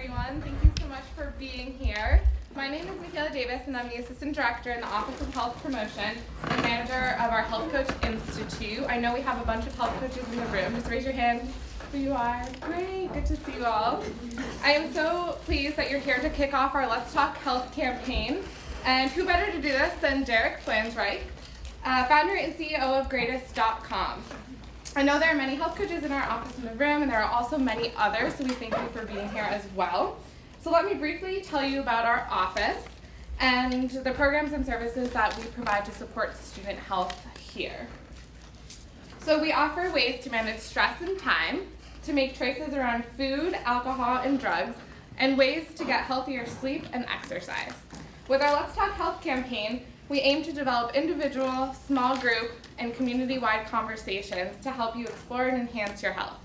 everyone. Thank you so much for being here. My name is Michaela Davis, and I'm the Assistant Director in the Office of Health Promotion and Manager of our Health Coach Institute. I know we have a bunch of health coaches in the room. Just raise your hand who you are. Great, good to see you all. I am so pleased that you're here to kick off our Let's Talk Health campaign. And who better to do this than Derek Flanzraich, founder and CEO of Greatest.com. I know there are many health coaches in our office in the room, and there are also many others, so we thank you for being here as well. So let me briefly tell you about our office and the programs and services that we provide to support student health here. So we offer ways to manage stress and time, to make choices around food, alcohol, and drugs, and ways to get healthier sleep and exercise. With our Let's Talk Health campaign, we aim to develop individual, small group, and community-wide conversations to help you explore and enhance your health.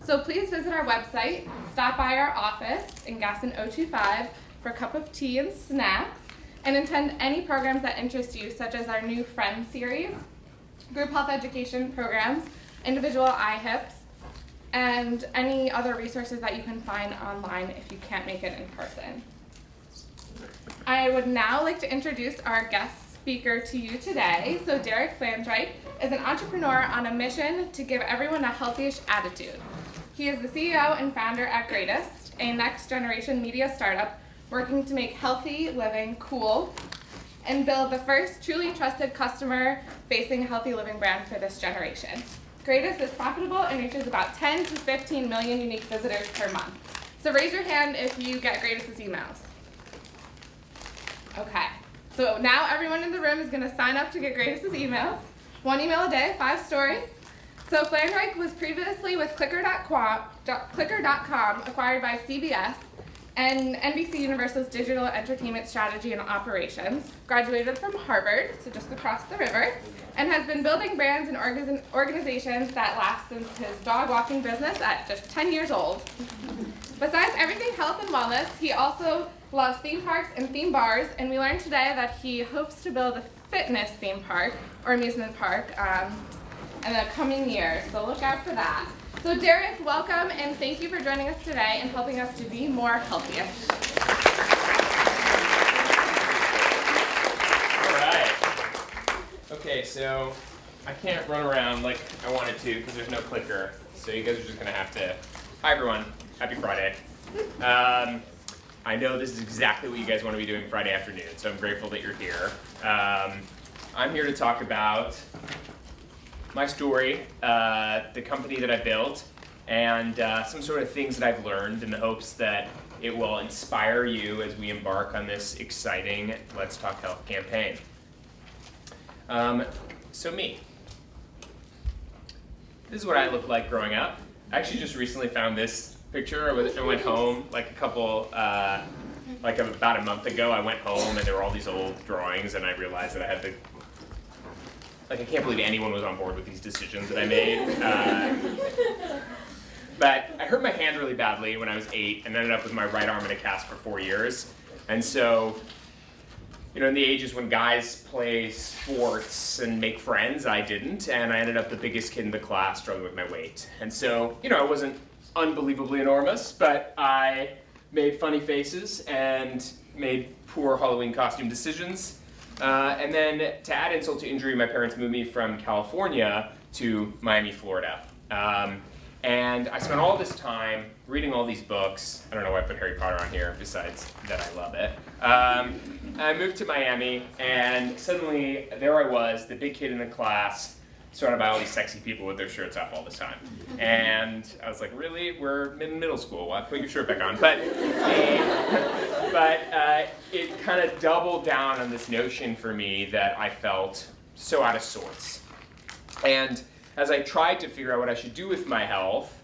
So please visit our website, stop by our office in Gaston 025 for a cup of tea and snacks, and attend any programs that interest you, such as our new Friends series, group health education programs, individual IHIPs, and any other resources that you can find online if you can't make it in person. I would now like to introduce our guest speaker to you today. So Derek Flanzraich is an entrepreneur on a mission to give everyone a healthyish attitude. He is the CEO and founder at Greatest, a next-generation media startup working to make healthy living cool and build the first truly trusted customer-facing healthy living brand for this generation. Greatest is profitable and reaches about 10 to 15 million unique visitors per month. So raise your hand if you get Greatest's emails. Okay, so now everyone in the room is going to sign up to get Greatest's emails. 1 email a day, 5 stories. So Flanzraich was previously with Clicker.com, acquired by CBS, and NBC Universal's digital entertainment strategy and operations. Graduated from Harvard, so just across the river, and has been building brands and organizations that last since his dog walking business at just 10 years old. Besides everything health and wellness, he also loves theme parks and theme bars, and we learned today that he hopes to build a fitness theme park or amusement park in the coming year, so look out for that. So Derek, welcome, and thank you for joining us today and helping us to be more healthier. All right. Okay, so I can't run around like I wanted to because there's no clicker, so you guys are just going to have to... Hi, everyone. Happy Friday. I know this is exactly what you guys want to be doing Friday afternoon, so I'm grateful that you're here. I'm here to talk about my story, the company that I built, and some sort of things that I've learned in the hopes that it will inspire you as we embark on this exciting Let's Talk Health campaign. So me. This is what I looked like growing up. I actually just recently found this picture. I went home like about a month ago. I went home and there were all these old drawings, and I realized that I had to, I can't believe anyone was on board with these decisions that I made. But I hurt my hand really badly when I was 8 and ended up with my right arm in a cast for 4 years. And so, in the ages when guys play sports and make friends, I didn't, and I ended up the biggest kid in the class struggling with my weight. And so, I wasn't unbelievably enormous, but I made funny faces and made poor Halloween costume decisions. And then to add insult to injury, my parents moved me from California to Miami, Florida. And I spent all this time reading all these books. I don't know why I put Harry Potter on here, besides that I love it. I moved to Miami, and suddenly there I was, the big kid in the class, surrounded by all these sexy people with their shirts off all the time. And I was like, really? We're in middle school. Why put your shirt back on? But it kind of doubled down on this notion for me that I felt so out of sorts. And as I tried to figure out what I should do with my health,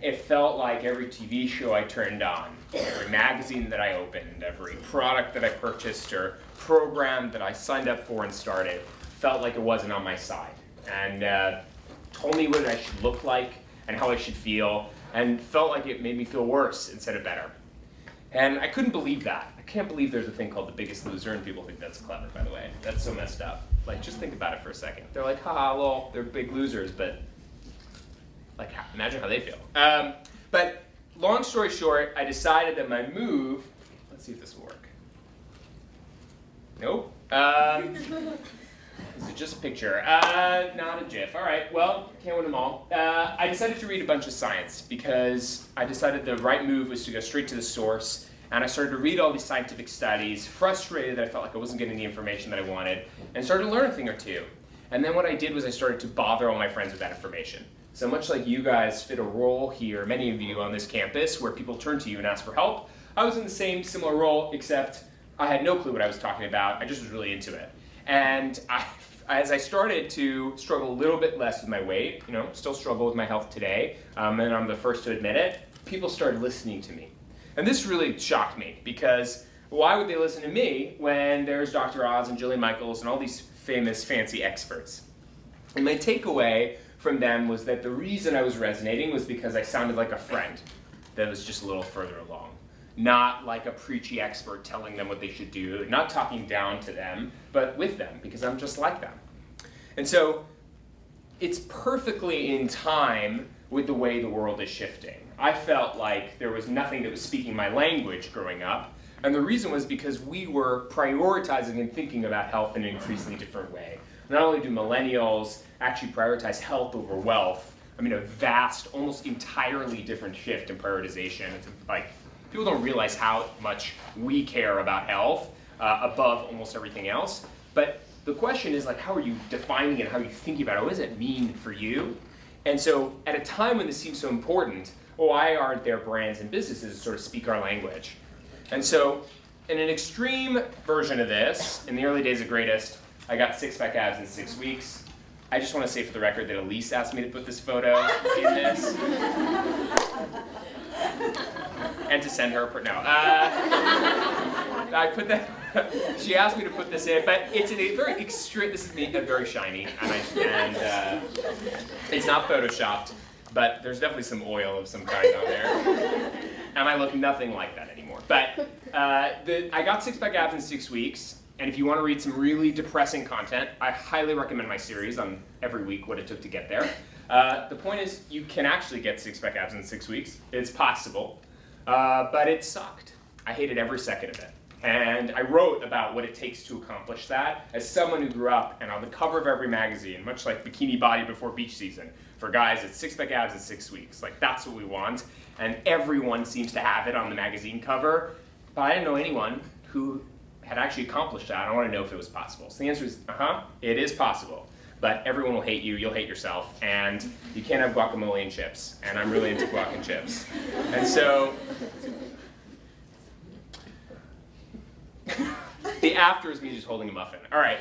it felt like every TV show I turned on, every magazine that I opened, every product that I purchased or program that I signed up for and started felt like it wasn't on my side. And told me what I should look like and how I should feel, and felt like it made me feel worse instead of better. And I couldn't believe that. I can't believe there's a thing called The Biggest Loser, and people think that's clever, by the way. That's so messed up. Just think about it for a second. They're like, haha, well, they're big losers, but imagine how they feel. But long story short, I decided that my move, let's see if this will work. Nope. This is just a picture, not a GIF. All right, well, can't win them all. I decided to read a bunch of science because I decided the right move was to go straight to the source, and I started to read all these scientific studies, frustrated that I felt like I wasn't getting the information that I wanted, and started to learn a thing or two. And then what I did was I started to bother all my friends with that information. So much like you guys fit a role here, many of you on this campus, where people turn to you and ask for help, I was in the same similar role, except I had no clue what I was talking about. I just was really into it. And as I started to struggle a little bit less with my weight, still struggle with my health today, and I'm the first to admit it, people started listening to me. And this really shocked me, because why would they listen to me when there's Dr. Oz and Jillian Michaels and all these famous, fancy experts? And my takeaway from them was that the reason I was resonating was because I sounded like a friend that was just a little further along. Not like a preachy expert telling them what they should do, not talking down to them, but with them, because I'm just like them. And so it's perfectly in time with the way the world is shifting. I felt like there was nothing that was speaking my language growing up, and the reason was because we were prioritizing and thinking about health in an increasingly different way. Not only do millennials actually prioritize health over wealth, a vast, almost entirely different shift in prioritization. It's like, people don't realize how much we care about health above almost everything else. But the question is, like, how are you defining it, how are you thinking about it? What does it mean for you? And so at a time when this seems so important, why aren't there brands and businesses that sort of speak our language? And so in an extreme version of this, in the early days of Greatest, I got six-pack abs in 6 weeks. I just want to say for the record that Elise asked me to put this photo in this. And to send her, I put that, she asked me to put this in, but it's in a very extreme, this is me, very shiny, and it's not photoshopped, but there's definitely some oil of some kind on there. And I look nothing like that anymore. But I got six-pack abs in 6 weeks, and if you want to read some really depressing content, I highly recommend my series on every week what it took to get there. The point is, you can actually get six-pack abs in 6 weeks. It's possible, but it sucked. I hated every second of it. And I wrote about what it takes to accomplish that as someone who grew up and on the cover of every magazine, much like Bikini Body before beach season, for guys, it's six-pack abs in 6 weeks. Like, that's what we want. And everyone seems to have it on the magazine cover, but I didn't know anyone who had actually accomplished that. I want to know if it was possible. So the answer is, it is possible. But everyone will hate you, you'll hate yourself, and you can't have guacamole and chips. And I'm really into guac and chips. And so, the after is me just holding a muffin. All right.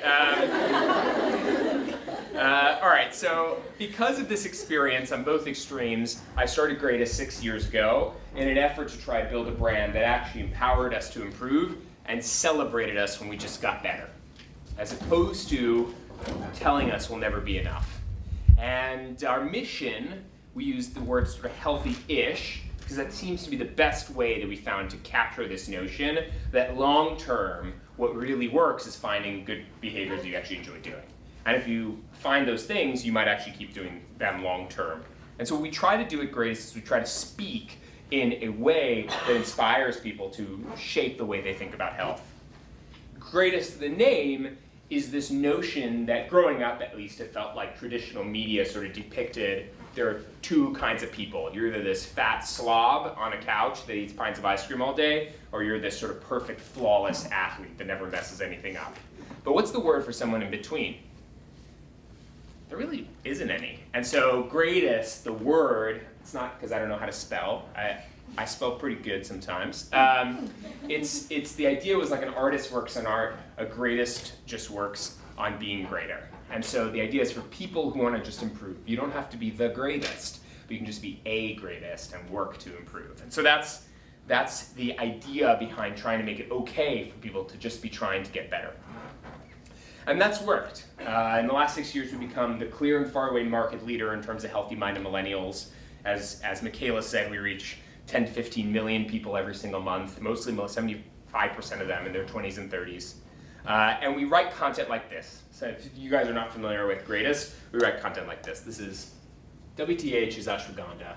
All right, so because of this experience on both extremes, I started Greatest 6 years ago in an effort to try to build a brand that actually empowered us to improve and celebrated us when we just got better, as opposed to telling us we'll never be enough. And our mission, we use the word sort of healthy-ish, because that seems to be the best way that we found to capture this notion that long-term, what really works is finding good behaviors you actually enjoy doing. And if you find those things, you might actually keep doing them long-term. And so what we try to do at Greatest is we try to speak in a way that inspires people to shape the way they think about health. Greatest, the name, is this notion that growing up, at least, it felt like traditional media sort of depicted there are two kinds of people. You're either this fat slob on a couch that eats pints of ice cream all day, or you're this sort of perfect, flawless athlete that never messes anything up. But what's the word for someone in between? There really isn't any. And so Greatest, the word, it's not because I don't know how to spell. I spell pretty good sometimes. It's the idea was like an artist works on art, a greatest just works on being greater. And so the idea is for people who want to just improve. You don't have to be the greatest, but you can just be a greatest and work to improve. And so that's the idea behind trying to make it okay for people to just be trying to get better. And that's worked. In the last 6 years, we've become the clear and far away market leader in terms of healthy-minded millennials. As Michaela said, we reach 10 to 15 million people every single month, mostly 75% of them in their 20s and 30s. And we write content like this. So if you guys are not familiar with Greatest, we write content like this. This is WTH is ashwagandha,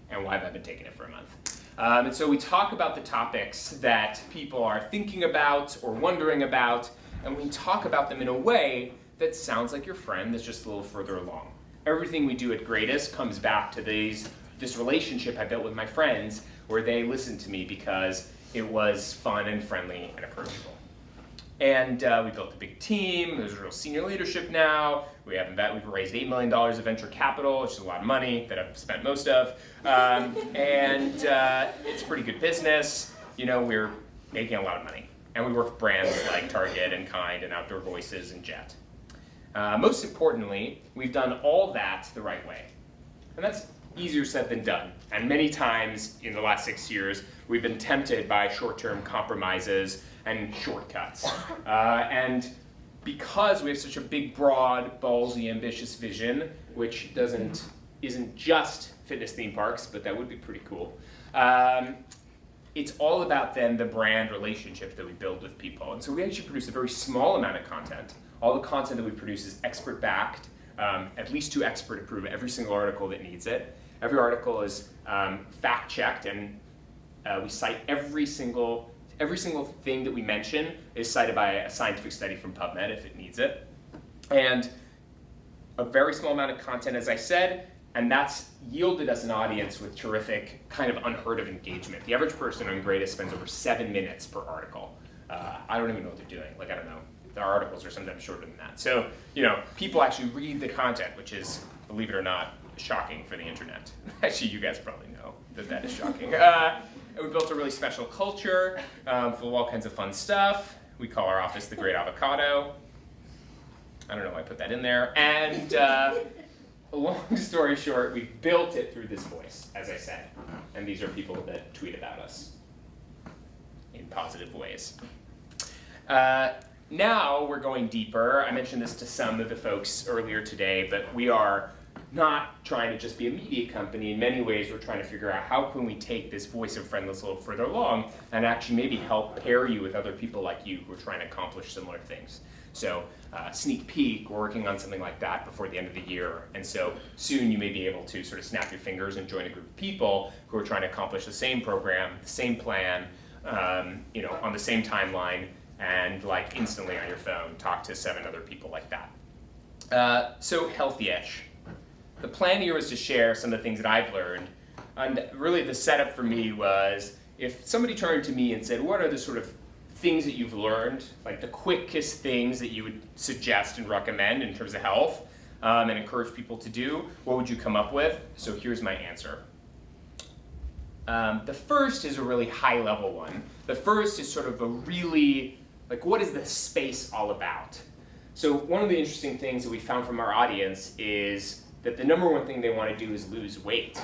and why have I been taking it for a month? And so we talk about the topics that people are thinking about or wondering about, and we talk about them in a way that sounds like your friend that's just a little further along. Everything we do at Greatest comes back to this relationship I built with my friends where they listened to me because it was fun and friendly and approachable. And we built a big team. There's real senior leadership now. We've raised $8 million of venture capital, which is a lot of money that I've spent most of. And it's pretty good business. We're making a lot of money. And we work with brands like Target and Kind and Outdoor Voices and Jet. Most importantly, we've done all that the right way. And that's easier said than done. And many times in the last 6 years, we've been tempted by short-term compromises and shortcuts. And because we have such a big, broad, ballsy, ambitious vision, which isn't just fitness theme parks, but that would be pretty cool, it's all about then the brand relationship that we build with people. And so we actually produce a very small amount of content. All the content that we produce is expert-backed, at least 2 expert-approved, every single article that needs it. Every article is fact-checked, and we cite every single thing that we mention is cited by a scientific study from PubMed if it needs it. And a very small amount of content, as I said, and that's yielded us an audience with terrific, kind of unheard of engagement. The average person on Greatest spends over 7 minutes per article. I don't even know what they're doing. I don't know. Our articles are sometimes shorter than that. So, people actually read the content, which is, believe it or not, shocking for the internet. Actually, you guys probably know that is shocking. We built a really special culture full of all kinds of fun stuff. We call our office the Great Avocado. I don't know why I put that in there. And long story short, we built it through this voice, as I said. And these are people that tweet about us in positive ways. Now we're going deeper. I mentioned this to some of the folks earlier today, but we are not trying to just be a media company. In many ways, we're trying to figure out how can we take this voice of friendless a little further along and actually maybe help pair you with other people like you who are trying to accomplish similar things. So sneak peek, we're working on something like that before the end of the year. And so soon you may be able to sort of snap your fingers and join a group of people who are trying to accomplish the same program, the same plan, on the same timeline, and instantly on your phone, talk to 7 other people like that. So Healthyish. The plan here was to share some of the things that I've learned. And really the setup for me was if somebody turned to me and said, what are the sort of things that you've learned, the quickest things that you would suggest and recommend in terms of health and encourage people to do, what would you come up with? So here's my answer. The first is a really high level one. The first is sort of a really, what is this space all about? So one of the interesting things that we found from our audience is that the number one thing they want to do is lose weight,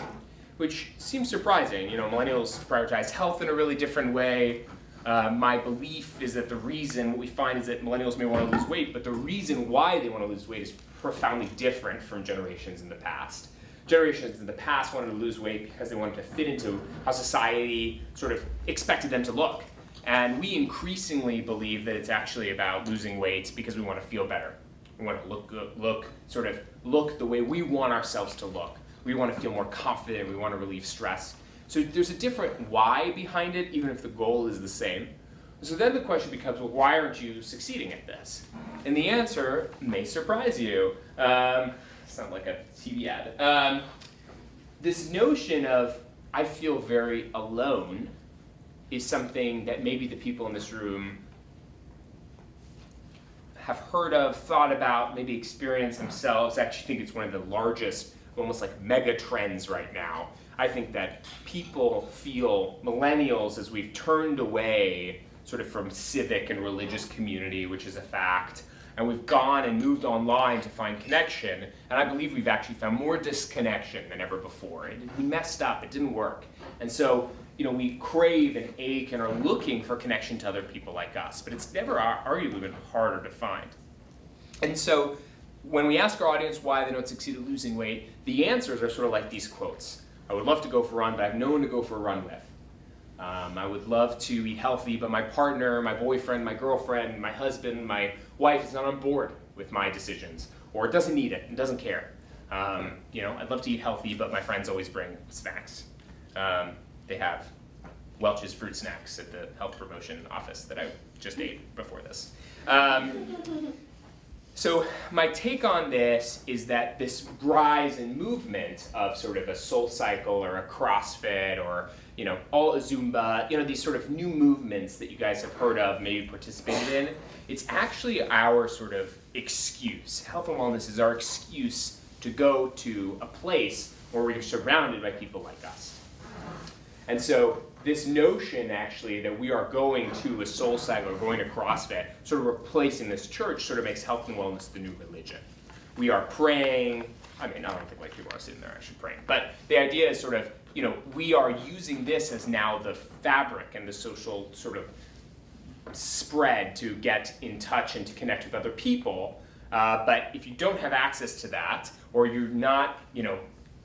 which seems surprising. Millennials prioritize health in a really different way. My belief is that what we find is that millennials may want to lose weight, but the reason why they want to lose weight is profoundly different from generations in the past. Generations in the past wanted to lose weight because they wanted to fit into how society sort of expected them to look. And we increasingly believe that it's actually about losing weight because we want to feel better. We want to look good, look the way we want ourselves to look. We want to feel more confident. We want to relieve stress. So there's a different why behind it, even if the goal is the same. So then the question becomes, well, why aren't you succeeding at this? And the answer may surprise you. Sound like a TV ad. This notion of I feel very alone is something that maybe the people in this room have heard of, thought about, maybe experienced themselves. I actually think it's one of the largest, almost mega trends right now. I think that people feel, millennials, as we've turned away sort of from civic and religious community, which is a fact, and we've gone and moved online to find connection, and I believe we've actually found more disconnection than ever before. We messed up, it didn't work. And so, we crave and ache and are looking for connection to other people like us, but it's never arguably been harder to find. And so when we ask our audience why they don't succeed at losing weight, the answers are sort of like these quotes. I would love to go for a run, but I have no one to go for a run with. I would love to eat healthy, but my partner, my boyfriend, my girlfriend, my husband, my wife is not on board with my decisions, or doesn't need it and doesn't care. I'd love to eat healthy, but my friends always bring snacks. they have Welch's fruit snacks at the health promotion office that I just ate before this. So my take on this is that this rise in movement of sort of a Soul Cycle or a CrossFit or all a Zumba, these sort of new movements that you guys have heard of, maybe participated in, it's actually our sort of excuse. Health and wellness is our excuse to go to a place where we're surrounded by people like us. And so this notion actually that we are going to a Soul Cycle or going to CrossFit, sort of replacing this church, sort of makes health and wellness the new religion. We are praying. I don't think like people are sitting there actually praying, but the idea is sort of, we are using this as now the fabric and the social sort of spread to get in touch and to connect with other people. But if you don't have access to that, or you're not,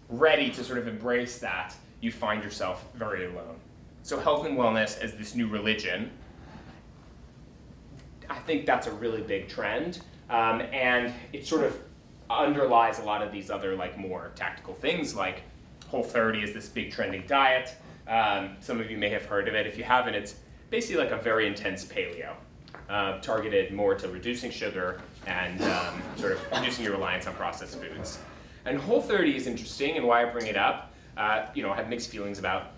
ready to sort of embrace that, you find yourself very alone. So health and wellness as this new religion, I think that's a really big trend. And it sort of underlies a lot of these other more tactical things, like Whole30 is this big trending diet. Some of you may have heard of it. If you haven't, it's basically like a very intense paleo, targeted more to reducing sugar and sort of reducing your reliance on processed foods. And Whole30 is interesting, and why I bring it up, I have mixed feelings about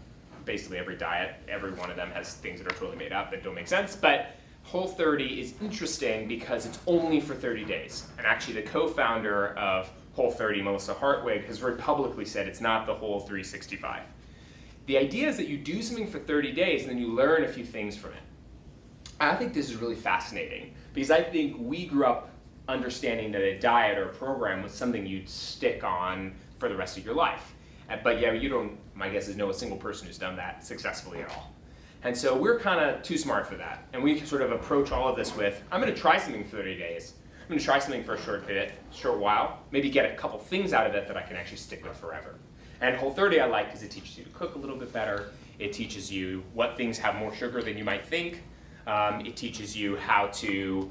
basically every diet. Every one of them has things that are totally made up that don't make sense, but Whole30 is interesting because it's only for 30 days. And actually the co-founder of Whole30, Melissa Hartwig, has very publicly said it's not the whole 365. The idea is that you do something for 30 days and then you learn a few things from it. I think this is really fascinating because I think we grew up understanding that a diet or a program was something you'd stick on for the rest of your life. But yeah, you don't, my guess is, know a single person who's done that successfully at all. And so we're kind of too smart for that. And we sort of approach all of this with, I'm going to try something for 30 days. I'm going to try something for a short while, maybe get a couple things out of it that I can actually stick with forever. And Whole30 I like because it teaches you to cook a little bit better. It teaches you what things have more sugar than you might think. It teaches you how to,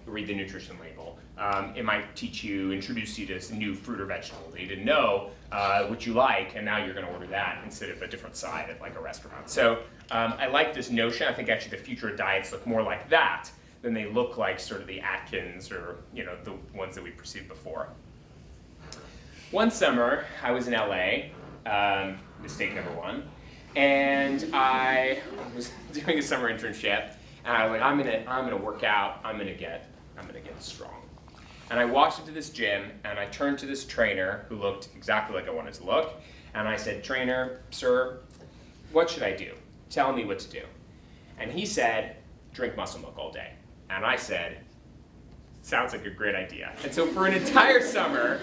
read the nutrition label. It might introduce you to this new fruit or vegetable that you didn't know what you like, and now you're going to order that instead of a different side at like a restaurant. So I like this notion. I think actually the future of diets look more like that than they look like sort of the Atkins or the ones that we perceived before. One summer, I was in LA, mistake number one, and I was doing a summer internship, and I was like, I'm gonna work out, I'm gonna get strong. And I walked into this gym, and I turned to this trainer who looked exactly like I wanted to look, and I said, "Trainer, sir, what should I do? Tell me what to do." And he said, "Drink muscle milk all day." And I said, "Sounds like a great idea." And so for an entire summer,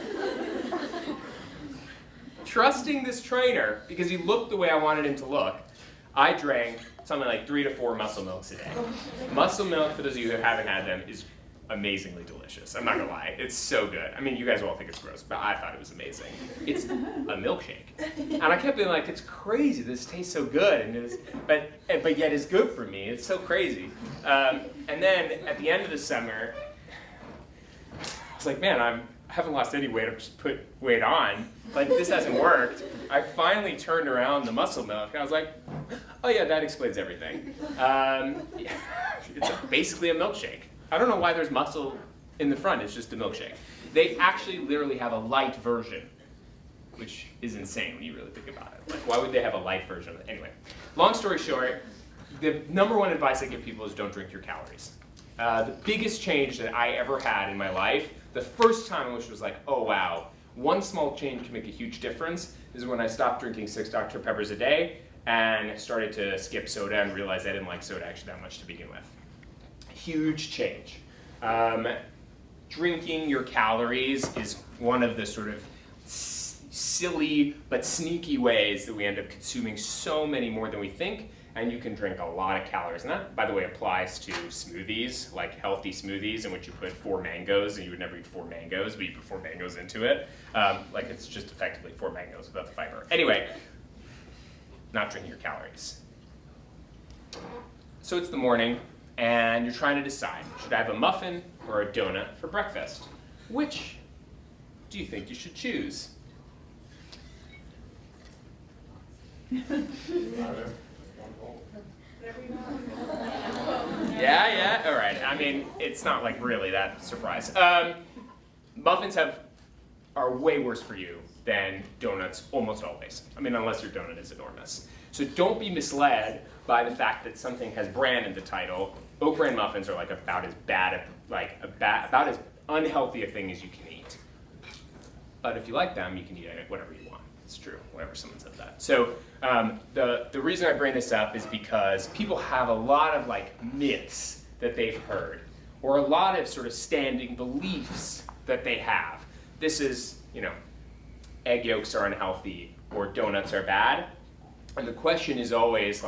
trusting this trainer, because he looked the way I wanted him to look, I drank something like 3 to 4 muscle milks a day. Muscle milk, for those of you who haven't had them, is amazingly delicious. I'm not gonna lie, it's so good. I mean, you guys will all think it's gross, but I thought it was amazing. It's a milkshake. And I kept being like, it's crazy, this tastes so good, and but yet it's good for me, it's so crazy. And then at the end of the summer, I was like, man, I haven't lost any weight, I've just put weight on. Like, this hasn't worked. I finally turned around the muscle milk, and I was like, oh yeah, that explains everything. It's basically a milkshake. I don't know why there's muscle in the front, it's just a milkshake. They actually literally have a light version, which is insane when you really think about it. Like, why would they have a light version of it? Anyway, long story short, the number one advice I give people is don't drink your calories. The biggest change that I ever had in my life, the first time which was like, oh wow, one small change can make a huge difference, is when I stopped drinking 6 Dr. Peppers a day and started to skip soda and realized I didn't like soda actually that much to begin with. Huge change. Drinking your calories is one of the sort of silly but sneaky ways that we end up consuming so many more than we think, and you can drink a lot of calories. And that, by the way, applies to smoothies, like healthy smoothies in which you put 4 mangoes, and you would never eat 4 mangoes, but you put 4 mangoes into it. Like, it's just effectively 4 mangoes without the fiber. Anyway, not drinking your calories. So it's the morning, and you're trying to decide, should I have a muffin or a donut for breakfast? Which do you think you should choose? Yeah, all right. I mean, it's not like really that surprise. Muffins are way worse for you than donuts almost always. I mean, unless your donut is enormous. So don't be misled by the fact that something has brand in the title. Oat bran muffins are like about as bad, about as unhealthy a thing as you can eat. But if you like them, you can eat whatever you want. It's true, whenever someone says that. So the reason I bring this up is because people have a lot of myths that they've heard, or a lot of sort of standing beliefs that they have. This is, egg yolks are unhealthy or donuts are bad. And the question is always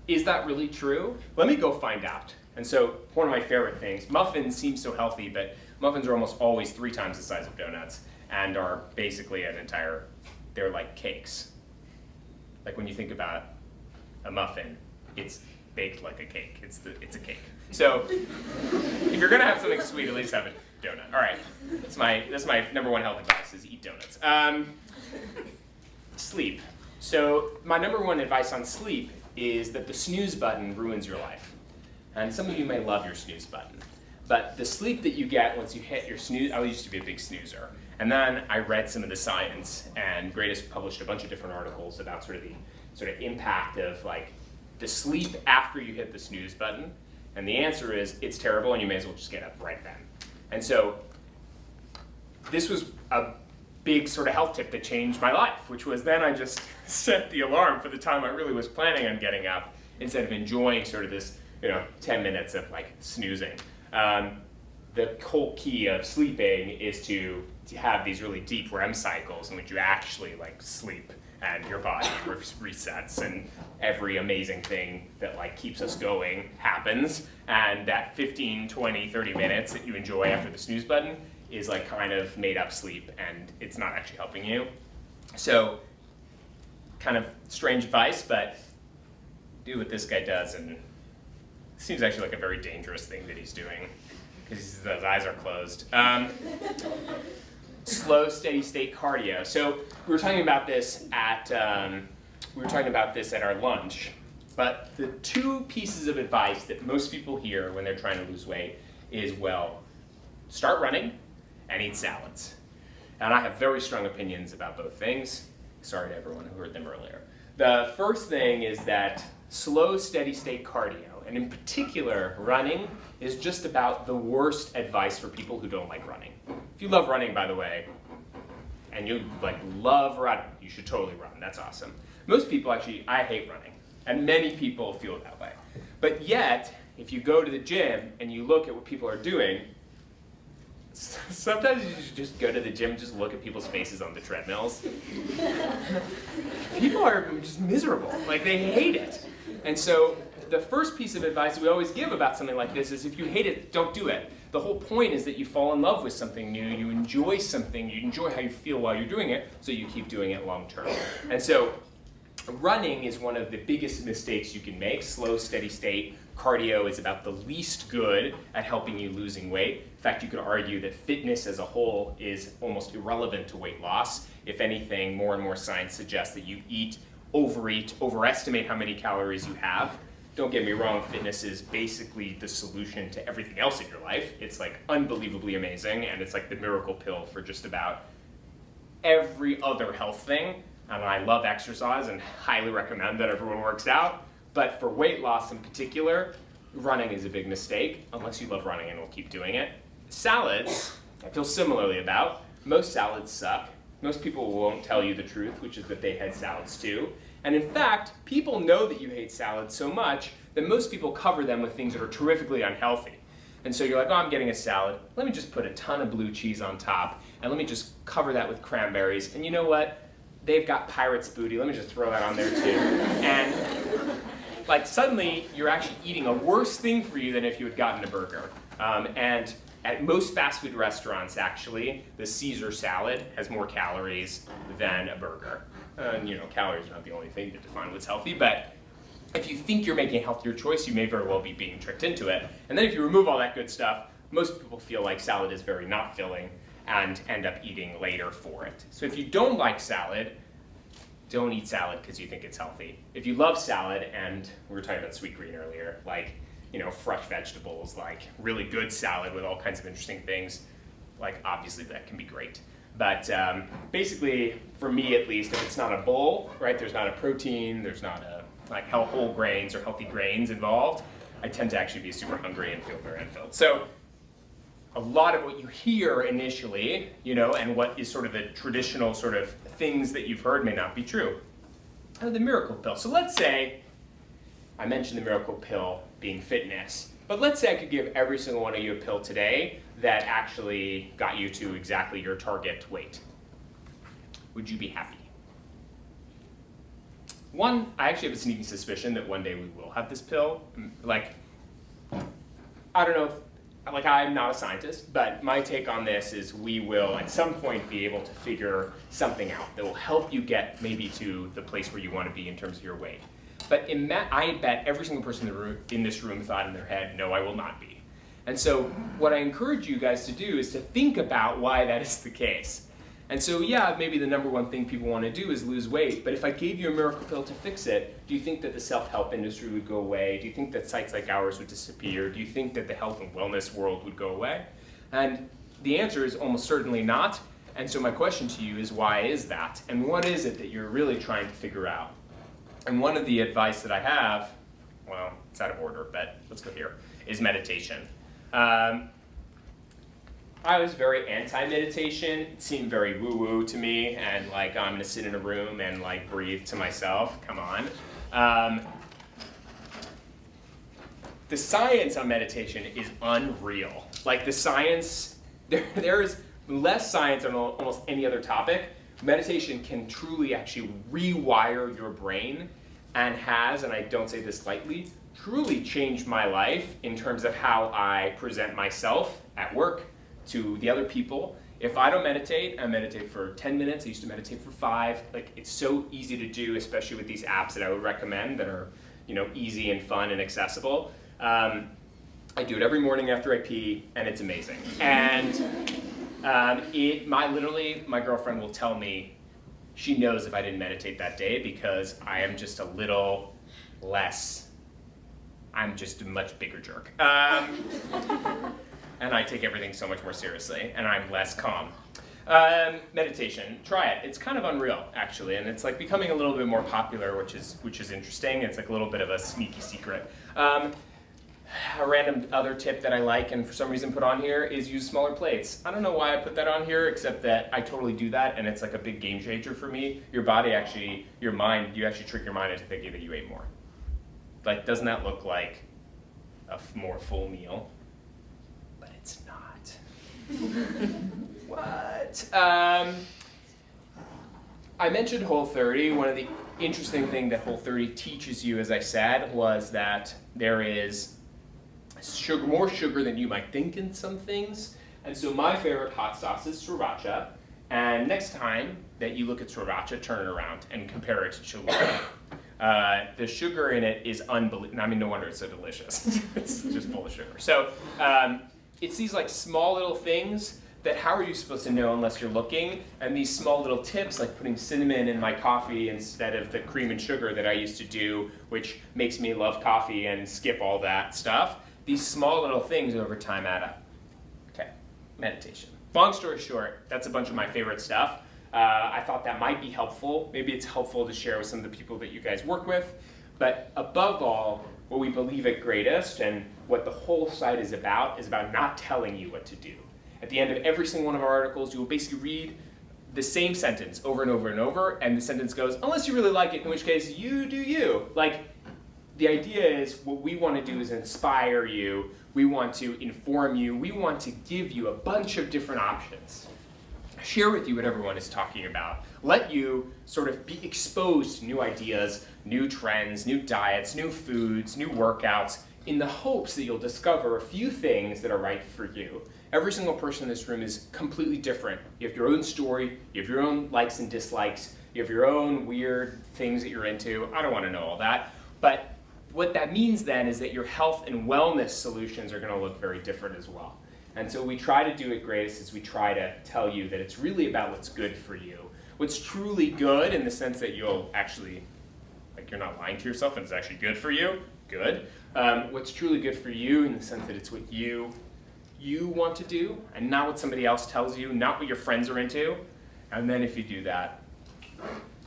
is that really true? Let me go find out. And so one of my favorite things, muffins seem so healthy, but muffins are almost always 3 times the size of donuts and are basically they're like cakes. Like when you think about a muffin, it's baked like a cake. It's a cake. So if you're gonna have something sweet, at least have a donut. All right, that's my number one health advice is eat donuts. Sleep. So my number one advice on sleep is that the snooze button ruins your life. And some of you may love your snooze button. But the sleep that you get once you hit your snooze, I used to be a big snoozer. And then I read some of the science, and Great's published a bunch of different articles about sort of the impact of the sleep after you hit the snooze button. And the answer is it's terrible and you may as well just get up right then. And so this was a big sort of health tip that changed my life, which was then I just set the alarm for the time I really was planning on getting up instead of enjoying sort of this 10 minutes of snoozing. The whole key of sleeping is to have these really deep REM cycles in which you actually sleep and your body resets and every amazing thing that keeps us going happens, and that 15, 20, 30 minutes that you enjoy after the snooze button is kind of made up sleep and it's not actually helping you. So kind of strange advice, but do what this guy does, and it seems actually like a very dangerous thing that he's doing because his eyes are closed. Slow, steady state cardio. So we were talking about this at our lunch. But the 2 pieces of advice that most people hear when they're trying to lose weight is, start running and eat salads. And I have very strong opinions about both things. Sorry to everyone who heard them earlier. The first thing is that slow, steady state cardio, and in particular running, is just about the worst advice for people who don't like running. If you love running, by the way, and you love running, you should totally run. That's awesome. Most people I hate running, and many people feel that way. But yet, if you go to the gym and you look at what people are doing, sometimes you should just go to the gym and just look at people's faces on the treadmills. People are just miserable. They hate it. And so the first piece of advice we always give about something like this is if you hate it, don't do it. The whole point is that you fall in love with something new, you enjoy something, you enjoy how you feel while you're doing it, so you keep doing it long term. And so running is one of the biggest mistakes you can make. Slow, steady state cardio is about the least good at helping you losing weight. In fact, you could argue that fitness as a whole is almost irrelevant to weight loss. If anything, more and more science suggests that you overeat, overestimate how many calories you have. Don't get me wrong, fitness is basically the solution to everything else in your life. It's unbelievably amazing, and it's the miracle pill for just about every other health thing. And I love exercise and highly recommend that everyone works out. But for weight loss in particular, running is a big mistake, unless you love running and will keep doing it. Salads, I feel similarly about. Most salads suck. Most people won't tell you the truth, which is that they had salads too. And in fact, people know that you hate salads so much that most people cover them with things that are terrifically unhealthy. And so you're like, I'm getting a salad. Let me just put a ton of blue cheese on top, and let me just cover that with cranberries. And you know what? They've got pirate's booty. Let me just throw that on there too. And suddenly, you're actually eating a worse thing for you than if you had gotten a burger. And at most fast food restaurants, actually, the Caesar salad has more calories than a burger. Calories are not the only thing that define what's healthy, but if you think you're making a healthier choice, you may very well be being tricked into it. And then if you remove all that good stuff, most people feel like salad is very not filling and end up eating later for it. So if you don't like salad, don't eat salad because you think it's healthy. If you love salad, and we were talking about sweet green earlier, like, fresh vegetables, like really good salad with all kinds of interesting things, like obviously that can be great. But basically, for me at least, if it's not a bowl, right, there's not a protein, there's not whole grains or healthy grains involved, I tend to actually be super hungry and feel very unfilled. So a lot of what you hear initially, and what is sort of the traditional sort of things that you've heard may not be true. The miracle pill. So let's say, I mentioned the miracle pill being fitness, but let's say I could give every single one of you a pill today that actually got you to exactly your target weight. Would you be happy? One, I actually have a sneaky suspicion that one day we will have this pill. Like, I don't know if, I'm not a scientist, but my take on this is we will at some point be able to figure something out that will help you get maybe to the place where you want to be in terms of your weight. But I bet every single person in this room thought in their head, no, I will not be. And so what I encourage you guys to do is to think about why that is the case. And so yeah, maybe the number one thing people want to do is lose weight, but if I gave you a miracle pill to fix it, do you think that the self-help industry would go away? Do you think that sites like ours would disappear? Do you think that the health and wellness world would go away? And the answer is almost certainly not. And so my question to you is, why is that? And what is it that you're really trying to figure out? And one of the advice that I have, well, it's out of order, but let's go here, is meditation. I was very anti-meditation. It seemed very woo-woo to me, and I'm gonna sit in a room and breathe to myself. Come on. The science on meditation is unreal. The science, there is less science on almost any other topic. Meditation can truly actually rewire your brain, and has, and I don't say this lightly, truly changed my life in terms of how I present myself at work, to the other people. If I don't meditate, I meditate for 10 minutes. I used to meditate for 5. It's so easy to do, especially with these apps that I would recommend that are, easy and fun and accessible. I do it every morning after I pee, and it's amazing. And my girlfriend will tell me she knows if I didn't meditate that day because I am just a little less, I'm just a much bigger jerk. And I take everything so much more seriously, and I'm less calm. Meditation, try it. It's kind of unreal, actually, and it's becoming a little bit more popular, which is interesting. It's a little bit of a sneaky secret. A random other tip that I like, and for some reason put on here, is use smaller plates. I don't know why I put that on here, except that I totally do that, and it's a big game changer for me. Your body actually, you actually trick your mind into thinking that you ate more. Doesn't that look like a more full meal? It's not. What? I mentioned Whole30. One of the interesting things that Whole30 teaches you, as I said, was that there is more sugar than you might think in some things. And so my favorite hot sauce is sriracha. And next time that you look at sriracha, turn it around and compare it to Cholula. The sugar in it is unbelievable. I mean, no wonder it's so delicious. It's just full of sugar. So it's these small little things that how are you supposed to know unless you're looking? And these small little tips, like putting cinnamon in my coffee instead of the cream and sugar that I used to do, which makes me love coffee and skip all that stuff. These small little things over time add up. Okay, meditation. Long story short, that's a bunch of my favorite stuff. I thought that might be helpful. Maybe it's helpful to share with some of the people that you guys work with. But above all, what we believe at Greatest and what the whole site is about not telling you what to do. At the end of every single one of our articles, you will basically read the same sentence over and over and over, and the sentence goes, unless you really like it, in which case you do you. The idea is what we want to do is inspire you, we want to inform you, we want to give you a bunch of different options. Share with you what everyone is talking about. Let you sort of be exposed to new ideas, new trends, new diets, new foods, new workouts, in the hopes that you'll discover a few things that are right for you. Every single person in this room is completely different. You have your own story, you have your own likes and dislikes, you have your own weird things that you're into. I don't want to know all that. But what that means then is that your health and wellness solutions are going to look very different as well. And so we try to do at Greatest is we try to tell you that it's really about what's good for you. What's truly good in the sense that you'll actually, like you're not lying to yourself and it's actually good for you, good. What's truly good for you in the sense that it's what you want to do and not what somebody else tells you, not what your friends are into. And then if you do that,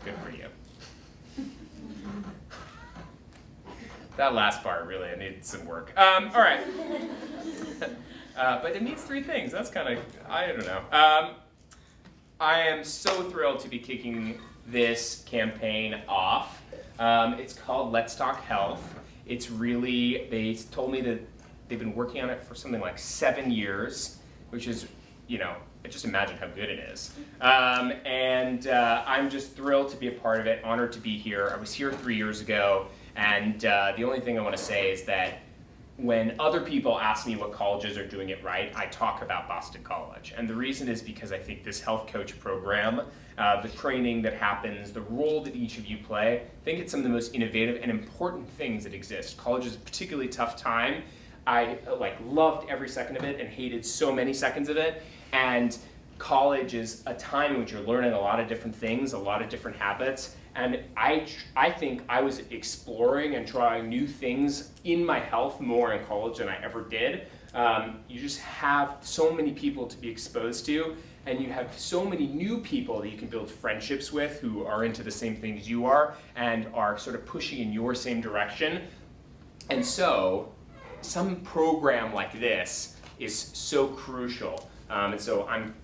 good for you. That last part really, it needs some work. All right. But it needs 3 things. That's kind of, I don't know. I am so thrilled to be kicking this campaign off. It's called Let's Talk Health. It's really, they told me that they've been working on it for something like 7 years, which is, just imagine how good it is. I'm just thrilled to be a part of it, honored to be here. I was here 3 years ago, and the only thing I want to say is that when other people ask me what colleges are doing it right, I talk about Boston College. And the reason is because I think this health coach program, the training that happens, the role that each of you play, I think it's some of the most innovative and important things that exist. College is a particularly tough time. I loved every second of it and hated so many seconds of it. And college is a time in which you're learning a lot of different things, a lot of different habits. And I think I was exploring and trying new things in my health more in college than I ever did. You just have so many people to be exposed to, and you have so many new people that you can build friendships with who are into the same things you are and are sort of pushing in your same direction. And so some program like this is so crucial. And so I'm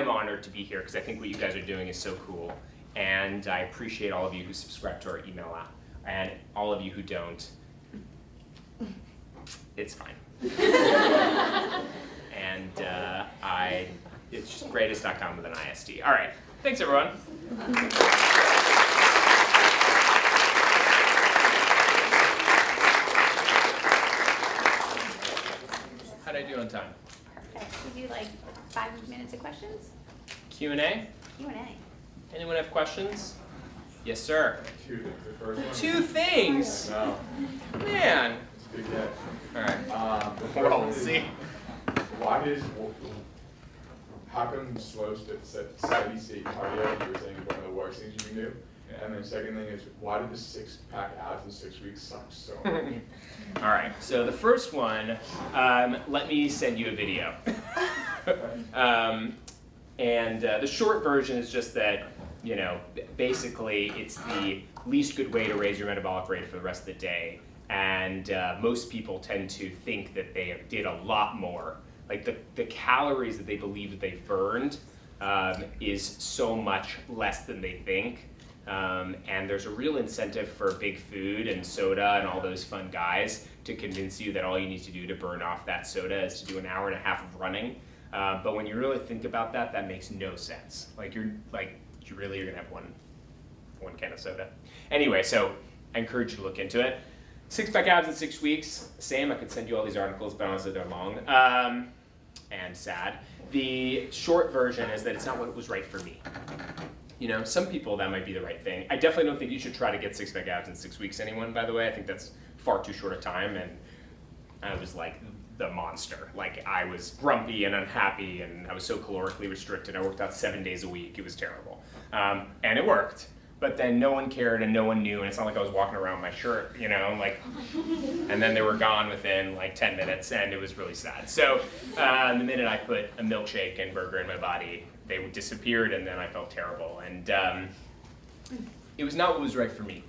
honored to be here because I think what you guys are doing is so cool. And I appreciate all of you who subscribe to our email app. And all of you who don't, it's fine. And it's just greatest.com with an ISD. All right, thanks everyone. How'd I do on time? Perfect. We do 5 minutes of questions? Q&A? Q&A. Anyone have questions? Yes, sir. 2 things. The first one. 2 things? No. Man. It's a big guess. All right. The first Well, one we'll is, see. how come slow steady state cardio, you were saying, is one of the worst things you can do? Yeah. And then second thing is, why did the 6-pack abs in 6 weeks suck so much? All right. So the first one, let me send you a video. The short version is just that, basically it's the least good way to raise your metabolic rate for the rest of the day. And most people tend to think that they did a lot more. Like the calories that they believe that they've burned is so much less than they think. And there's a real incentive for big food and soda and all those fun guys to convince you that all you need to do to burn off that soda is to do an hour and a half of running. But when you really think about that, that makes no sense. You really are gonna have one can of soda. Anyway, so I encourage you to look into it. 6-pack abs in 6 weeks, same, I could send you all these articles, but honestly they're long and sad. The short version is that it's not what was right for me. Some people that might be the right thing. I definitely don't think you should try to get 6-pack abs in 6 weeks, anyone, by the way. I think that's far too short a time, and I was like the monster. I was grumpy and unhappy, and I was so calorically restricted. I worked out 7 days a week. It was terrible. And it worked. But then no one cared and no one knew, and it's not like I was walking around my shirt, and then they were gone within 10 minutes, and it was really sad. So the minute I put a milkshake and burger in my body, they disappeared, and then I felt terrible. And it was not what was right for me,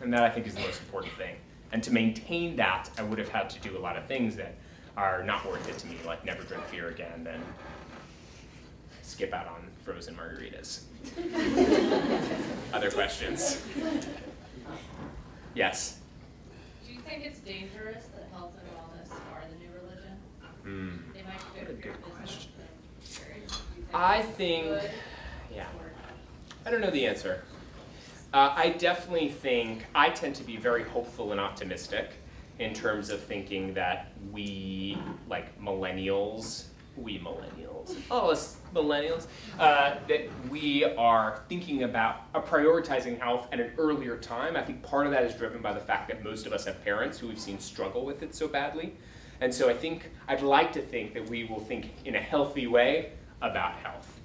and that I think is the most important thing. And to maintain that, I would have had to do a lot of things that are not worth it to me, like never drink beer again and skip out on frozen margaritas. Other questions? Yes? Do you think it's dangerous that health and wellness are the new religion? They might be good for your business, but do you think, it's good? Yeah. I don't know the answer. I definitely think, I tend to be very hopeful and optimistic in terms of thinking that we, millennials, us millennials, that we are thinking about prioritizing health at an earlier time. I think part of that is driven by the fact that most of us have parents who we've seen struggle with it so badly. And so I'd like to think that we will think in a healthy way about health.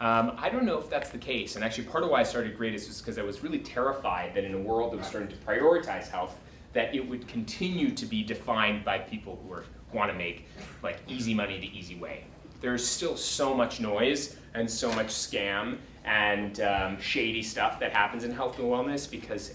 I don't know if that's the case. And actually part of why I started Greatest was because I was really terrified that in a world that was starting to prioritize health, that it would continue to be defined by people who want to make like easy money the easy way. There's still so much noise and so much scam and shady stuff that happens in health and wellness because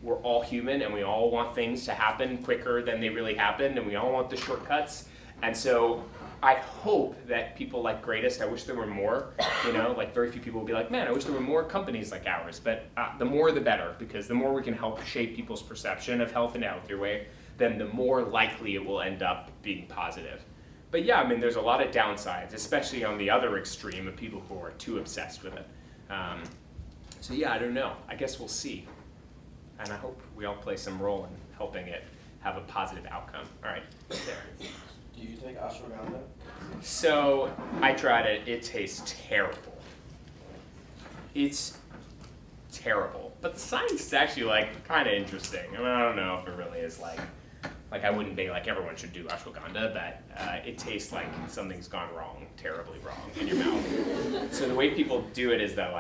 we're all human and we all want things to happen quicker than they really happen, and we all want the shortcuts. And so I hope that people like Greatest, I wish there were more, like very few people will be like, man, I wish there were more companies like ours, but the more the better, because the more we can help shape people's perception of health in a healthier way, then the more likely it will end up being positive. But yeah, I mean, there's a lot of downsides, especially on the other extreme of people who are too obsessed with it. So yeah, I don't know. I guess we'll see. And I hope we all play some role in helping it have a positive outcome. All right, there. Do you take ashwagandha? So I tried it. It tastes terrible. It's terrible. But the science is actually like kind of interesting. I mean, I don't know if it really is like I wouldn't be like everyone should do ashwagandha, but it tastes like something's gone wrong, terribly wrong in your mouth. So the way people do it is that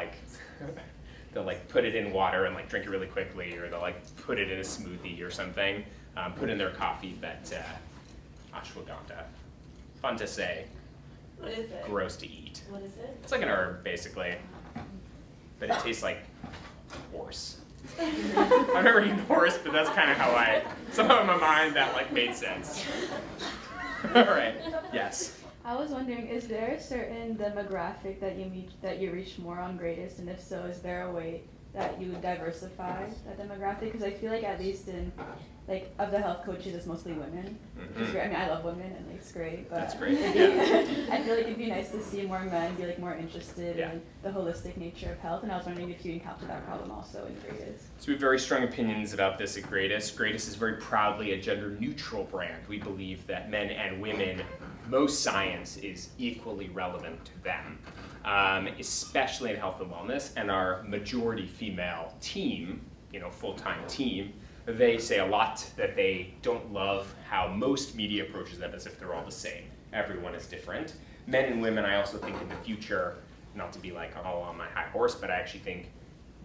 they'll like put it in water and like drink it really quickly, or they'll like put it in a smoothie or something, put in their coffee, but ashwagandha. Fun to say. What is it? Gross to eat. What is it? It's like an herb, basically. But it tastes like horse. I've never eaten horse, but that's kind of how somehow in my mind that like made sense. All right, yes. I was wondering, is there a certain demographic that you reach more on Greatest, and if so, is there a way that you would diversify that demographic? Because I feel like at least in of the health coaches, it's mostly women. Mm-hmm. Which is great. I mean, I love women, and it's great. But That's great. I feel like it'd be nice to see more men be more interested Yeah. in the holistic nature of health, and I was wondering if you encounter that problem also in Greatest. So we have very strong opinions about this at Greatest. Greatest is very proudly a gender-neutral brand. We believe that men and women, most science is equally relevant to them, especially in health and wellness. And our majority female team, full-time team, they say a lot that they don't love how most media approaches them as if they're all the same. Everyone is different. Men and women, I also think in the future, not to be all on my high horse, but I actually think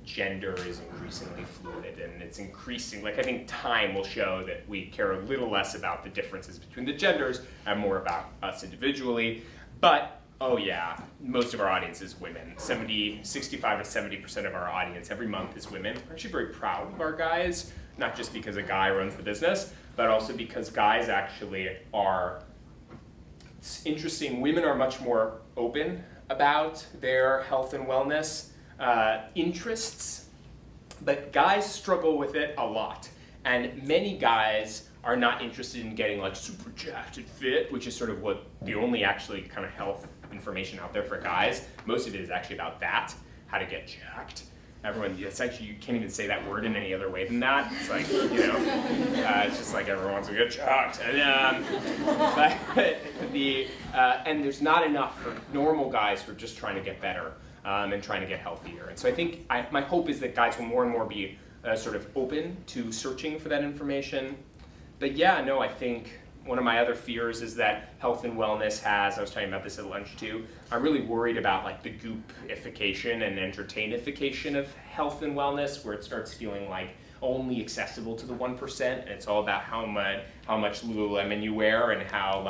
gender is increasingly fluid, and it's increasing. I think time will show that we care a little less about the differences between the genders and more about us individually. But oh yeah, most of our audience is women. 65 to 70% of our audience every month is women. We're actually very proud of our guys, not just because a guy runs the business, but also because guys actually are, it's interesting, women are much more open about their health and wellness interests, but guys struggle with it a lot. And many guys are not interested in getting super jacked and fit, which is sort of what the only actually kind of health information out there for guys. Most of it is actually about that, how to get jacked. It's actually, you can't even say that word in any other way than that. It's it's just like everyone wants to get jacked. And, and there's not enough for normal guys who are just trying to get better and trying to get healthier. And so I think my hope is that guys will more and more be sort of open to searching for that information. But yeah, no, I think one of my other fears is that health and wellness I was talking about this at lunch too, I'm really worried about the goopification and entertainification of health and wellness, where it starts feeling only accessible to the 1%, and it's all about how much Lululemon you wear and how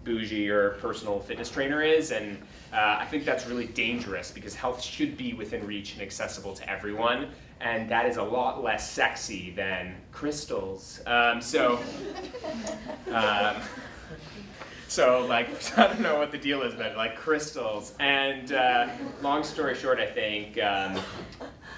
bougie your personal fitness trainer is. And I think that's really dangerous, because health should be within reach and accessible to everyone. And that is a lot less sexy than crystals. So I don't know what the deal is, but crystals. And long story short, I think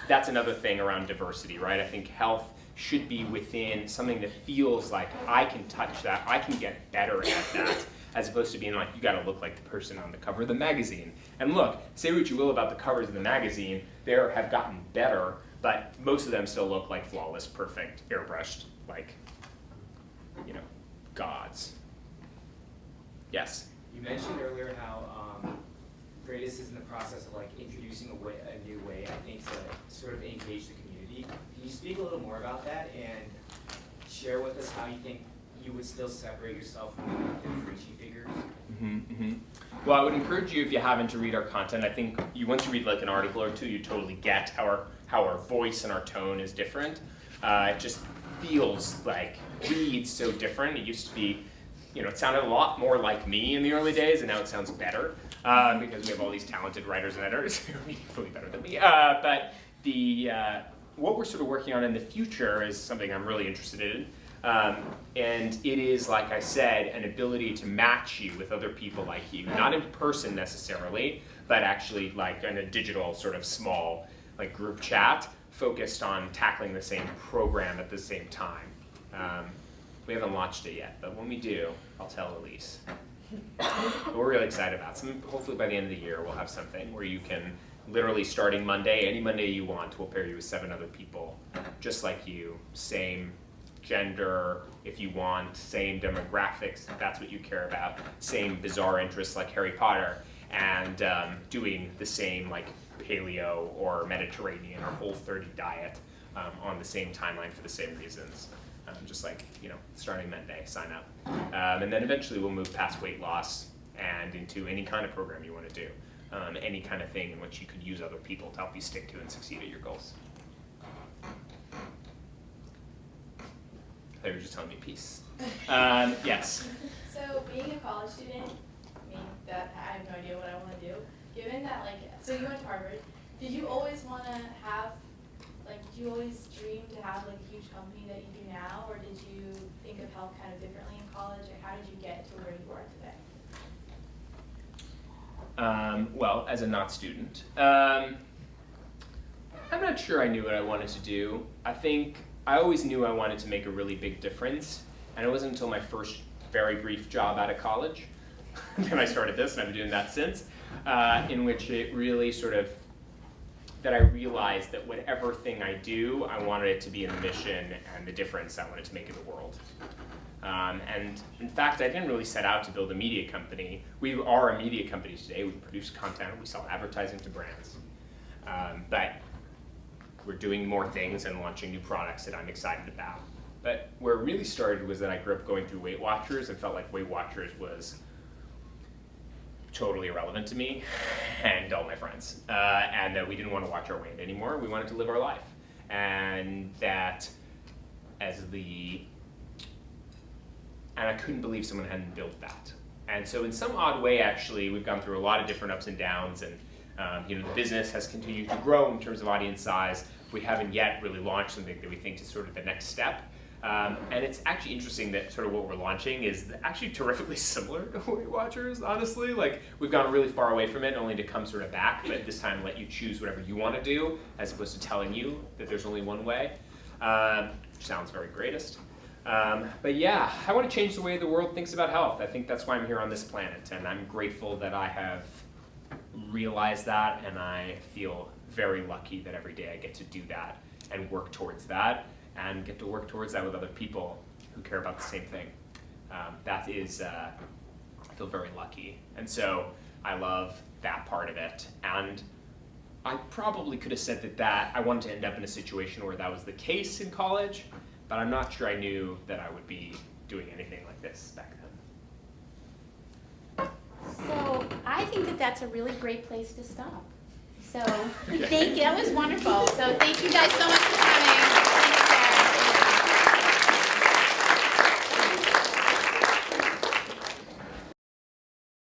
that's another thing around diversity, right? I think health should be within something that feels like I can touch that, I can get better at that, as opposed to being you gotta look like the person on the cover of the magazine. And look, say what you will about the covers of the magazine, they have gotten better, but most of them still look like flawless, perfect, airbrushed, gods. Yes? You mentioned earlier how Greatest is in the process of introducing a new way, I think, to sort of engage the community. Can you speak a little more about that and share with us how you think you would still separate yourself from the preachy figures? Well, I would encourage you, if you haven't, to read our content. I think once you read like an article or two, you totally get how our voice and our tone is different. It just feels like, reads so different. It used to be, it sounded a lot more like me in the early days, and now it sounds better because we have all these talented writers and editors who are meaningfully better than me. But what we're sort of working on in the future is something I'm really interested in. And it is, like I said, an ability to match you with other people like you, not in person necessarily, but actually like in a digital sort of small like group chat focused on tackling the same program at the same time. We haven't launched it yet, but when we do, I'll tell Elise. But we're really excited about it. Hopefully by the end of the year, we'll have something where you can literally starting Monday, any Monday you want, we'll pair you with 7 other people just like you, same gender, if you want, same demographics, if that's what you care about, same bizarre interests like Harry Potter, and doing the same like paleo or Mediterranean or Whole30 diet on the same timeline for the same reasons. Just like, starting Monday, sign up. And then eventually we'll move past weight loss and into any kind of program you want to do, any kind of thing in which you could use other people to help you stick to and succeed at your goals. They were just telling me peace. Yes. So being a college student, that I have no idea what I want to do. Given that, so you went to Harvard, did you always want to have, did you always dream to have a huge company that you do now, or did you think of health kind of differently in college, or how did you get to where you are today? Well, as a not student, I'm not sure I knew what I wanted to do. I think I always knew I wanted to make a really big difference, and it wasn't until my first very brief job out of college that I started this, and I've been doing that since, in which it really that I realized that whatever thing I do, I wanted it to be a mission and the difference I wanted to make in the world. And in fact, I didn't really set out to build a media company. We are a media company today. We produce content, we sell advertising to brands. But we're doing more things and launching new products that I'm excited about. But where it really started was that I grew up going through Weight Watchers and felt like Weight Watchers was totally irrelevant to me and all my friends. And that we didn't want to watch our weight anymore. We wanted to live our life. And that and I couldn't believe someone hadn't built that. And so in some odd way, actually, we've gone through a lot of different ups and downs, and the business has continued to grow in terms of audience size. We haven't yet really launched something that we think is sort of the next step. And it's actually interesting that sort of what we're launching is actually terrifically similar to Weight Watchers, honestly. We've gone really far away from it, only to come sort of back, but this time let you choose whatever you want to do, as opposed to telling you that there's only one way, which sounds very greatest. But yeah, I want to change the way the world thinks about health. I think that's why I'm here on this planet, and I'm grateful that I have realized that, and I feel very lucky that every day I get to do that and work towards that, and get to work towards that with other people who care about the same thing. That is, I feel very lucky, and so I love that part of it. And I probably could have said that I wanted to end up in a situation where that was the case in college, but I'm not sure I knew that I would be doing anything like this back then. So I think that that's a really great place to stop. So thank you. That was wonderful. So thank you guys so much for coming.